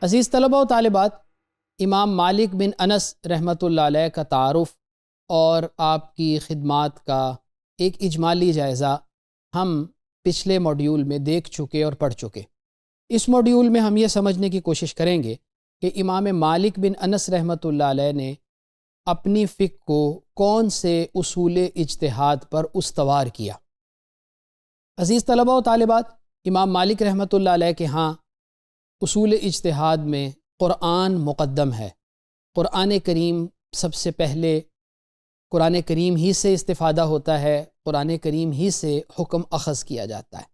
عزیز طلبہ و طالبات، امام مالک بن انس رحمۃ اللہ علیہ کا تعارف اور آپ کی خدمات کا ایک اجمالی جائزہ ہم پچھلے موڈیول میں دیکھ چکے اور پڑھ چکے۔ اس موڈیول میں ہم یہ سمجھنے کی کوشش کریں گے کہ امام مالک بن انس رحمۃ اللہ علیہ نے اپنی فقہ کو کون سے اصول اجتہاد پر استوار کیا۔ عزیز طلبہ و طالبات، امام مالک رحمۃ اللہ علیہ کے ہاں اصول اجتہاد میں قرآن مقدم ہے۔ قرآن کریم سب سے پہلے قرآن کریم ہی سے استفادہ ہوتا ہے، قرآن کریم ہی سے حکم اخذ کیا جاتا ہے۔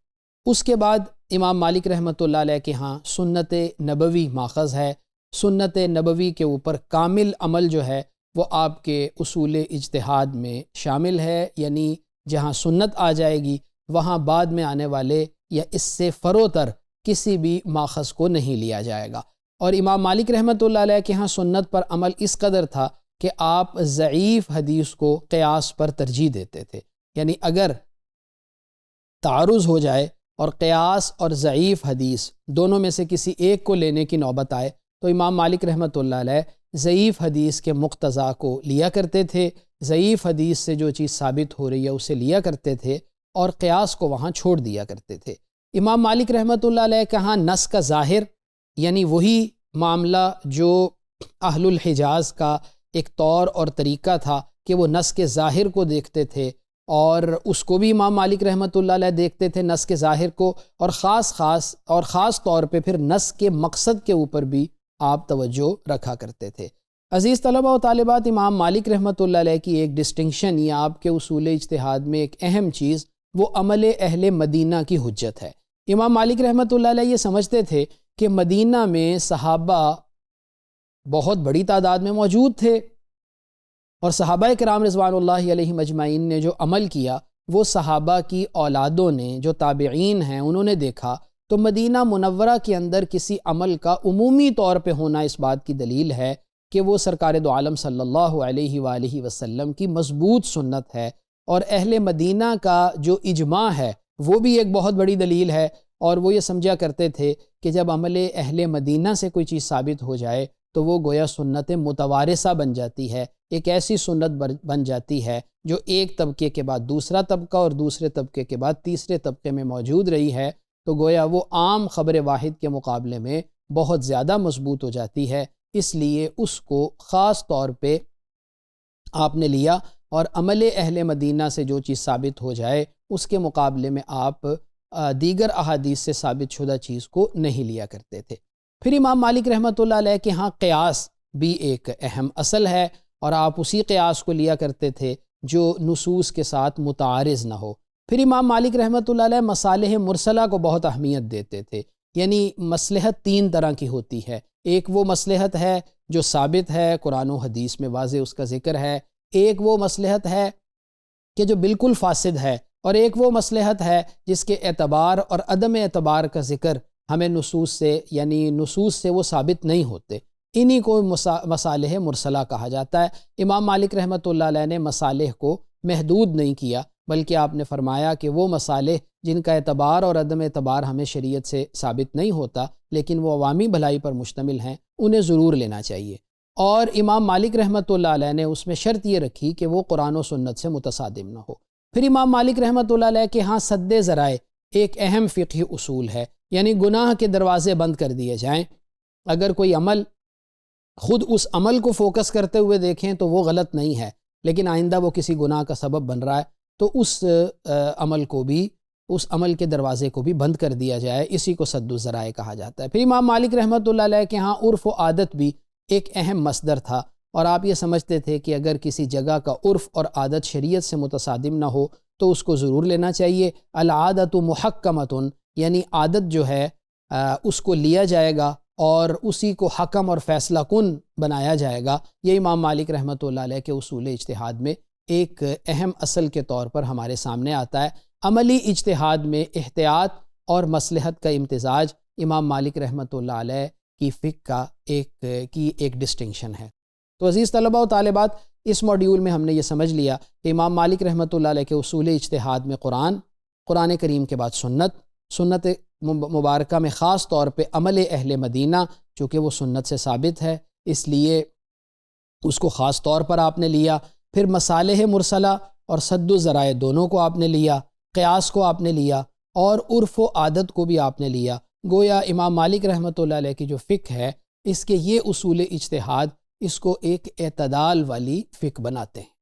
اس کے بعد امام مالک رحمۃ اللہ علیہ کے ہاں سنت نبوی ماخذ ہے۔ سنت نبوی کے اوپر کامل عمل جو ہے وہ آپ کے اصول اجتہاد میں شامل ہے، یعنی جہاں سنت آ جائے گی وہاں بعد میں آنے والے یا اس سے فروتر کسی بھی ماخذ کو نہیں لیا جائے گا۔ اور امام مالک رحمۃ اللہ علیہ کے ہاں سنت پر عمل اس قدر تھا کہ آپ ضعیف حدیث کو قیاس پر ترجیح دیتے تھے، یعنی اگر تعارض ہو جائے اور قیاس اور ضعیف حدیث دونوں میں سے کسی ایک کو لینے کی نوبت آئے تو امام مالک رحمۃ اللہ علیہ ضعیف حدیث کے مقتضا کو لیا کرتے تھے، ضعیف حدیث سے جو چیز ثابت ہو رہی ہے اسے لیا کرتے تھے اور قیاس کو وہاں چھوڑ دیا کرتے تھے۔ امام مالک رحمۃ اللہ علیہ کے ہاں نص کا ظاہر، یعنی وہی معاملہ جو اہل الحجاز کا ایک طور اور طریقہ تھا کہ وہ نص کے ظاہر کو دیکھتے تھے، اور اس کو بھی امام مالک رحمۃ اللہ علیہ دیکھتے تھے نص کے ظاہر کو، اور خاص طور پہ پھر نص کے مقصد کے اوپر بھی آپ توجہ رکھا کرتے تھے۔ عزیز طلبہ و طالبات، امام مالک رحمۃ اللہ علیہ کی ایک ڈسٹنکشن یا آپ کے اصول اجتہاد میں ایک اہم چیز وہ عمل اہل مدینہ کی حجت ہے۔ امام مالک رحمۃ اللہ علیہ یہ سمجھتے تھے کہ مدینہ میں صحابہ بہت بڑی تعداد میں موجود تھے، اور صحابہ کرام رضوان اللہ علیہم اجمعین نے جو عمل کیا وہ صحابہ کی اولادوں نے، جو تابعین ہیں، انہوں نے دیکھا تو مدینہ منورہ کے اندر کسی عمل کا عمومی طور پہ ہونا اس بات کی دلیل ہے کہ وہ سرکار دو عالم صلی اللہ علیہ وآلہ وسلم کی مضبوط سنت ہے، اور اہل مدینہ کا جو اجماع ہے وہ بھی ایک بہت بڑی دلیل ہے۔ اور وہ یہ سمجھا کرتے تھے کہ جب عمل اہل مدینہ سے کوئی چیز ثابت ہو جائے تو وہ گویا سنت متوارثہ بن جاتی ہے، ایک ایسی سنت بن جاتی ہے جو ایک طبقے کے بعد دوسرا طبقہ اور دوسرے طبقے کے بعد تیسرے طبقے میں موجود رہی ہے، تو گویا وہ عام خبر واحد کے مقابلے میں بہت زیادہ مضبوط ہو جاتی ہے۔ اس لیے اس کو خاص طور پہ آپ نے لیا، اور عمل اہل مدینہ سے جو چیز ثابت ہو جائے اس کے مقابلے میں آپ دیگر احادیث سے ثابت شدہ چیز کو نہیں لیا کرتے تھے۔ پھر امام مالک رحمۃ اللہ علیہ کے ہاں قیاس بھی ایک اہم اصل ہے، اور آپ اسی قیاس کو لیا کرتے تھے جو نصوص کے ساتھ متعارض نہ ہو۔ پھر امام مالک رحمۃ اللہ علیہ مصالح مرسلہ کو بہت اہمیت دیتے تھے، یعنی مصلحت تین طرح کی ہوتی ہے۔ ایک وہ مصلحت ہے جو ثابت ہے، قرآن و حدیث میں واضح اس کا ذکر ہے، ایک وہ مصلحت ہے کہ جو بالکل فاسد ہے، اور ایک وہ مصلحت ہے جس کے اعتبار اور عدم اعتبار کا ذکر ہمیں نصوص سے، یعنی نصوص سے وہ ثابت نہیں ہوتے، انہی کو مصالح مرسلہ کہا جاتا ہے۔ امام مالک رحمۃ اللہ علیہ نے مصالح کو محدود نہیں کیا، بلکہ آپ نے فرمایا کہ وہ مصالح جن کا اعتبار اور عدم اعتبار ہمیں شریعت سے ثابت نہیں ہوتا لیکن وہ عوامی بھلائی پر مشتمل ہیں، انہیں ضرور لینا چاہیے۔ اور امام مالک رحمۃ اللہ علیہ نے اس میں شرط یہ رکھی کہ وہ قرآن و سنت سے متصادم نہ ہو۔ پھر امام مالک رحمۃ اللہ علیہ کے ہاں سد ذرائع ایک اہم فقہی اصول ہے، یعنی گناہ کے دروازے بند کر دیے جائیں۔ اگر کوئی عمل خود اس عمل کو فوکس کرتے ہوئے دیکھیں تو وہ غلط نہیں ہے، لیکن آئندہ وہ کسی گناہ کا سبب بن رہا ہے تو اس عمل کے دروازے کو بھی بند کر دیا جائے، اسی کو سد الذرائع کہا جاتا ہے۔ پھر امام مالک رحمۃ اللہ علیہ کے ہاں عرف و عادت بھی ایک اہم مصدر تھا، اور آپ یہ سمجھتے تھے کہ اگر کسی جگہ کا عرف اور عادت شریعت سے متصادم نہ ہو تو اس کو ضرور لینا چاہیے۔ العادت محکمۃ، یعنی عادت جو ہے اس کو لیا جائے گا اور اسی کو حکم اور فیصلہ کن بنایا جائے گا۔ یہ امام مالک رحمۃ اللہ علیہ کے اصول اجتہاد میں ایک اہم اصل کے طور پر ہمارے سامنے آتا ہے۔ عملی اجتہاد میں احتیاط اور مصلحت کا امتزاج امام مالک رحمۃ اللہ علیہ کی فقہ کی ایک ڈسٹنکشن ہے۔ تو عزیز طلبہ و طالبات، اس موڈیول میں ہم نے یہ سمجھ لیا کہ امام مالک رحمۃ اللہ علیہ کے اصول اجتہاد میں قرآن کریم کے بعد سنت مبارکہ میں خاص طور پہ عمل اہل مدینہ، چونکہ وہ سنت سے ثابت ہے اس لیے اس کو خاص طور پر آپ نے لیا۔ پھر مصالح مرسلہ اور سد الذرائع دونوں کو آپ نے لیا، قیاس کو آپ نے لیا، اور عرف و عادت کو بھی آپ نے لیا۔ گویا امام مالک رحمۃ اللہ علیہ کی جو فقہ ہے، اس کے یہ اصول اجتہاد اس کو ایک اعتدال والی فقہ بناتے ہیں۔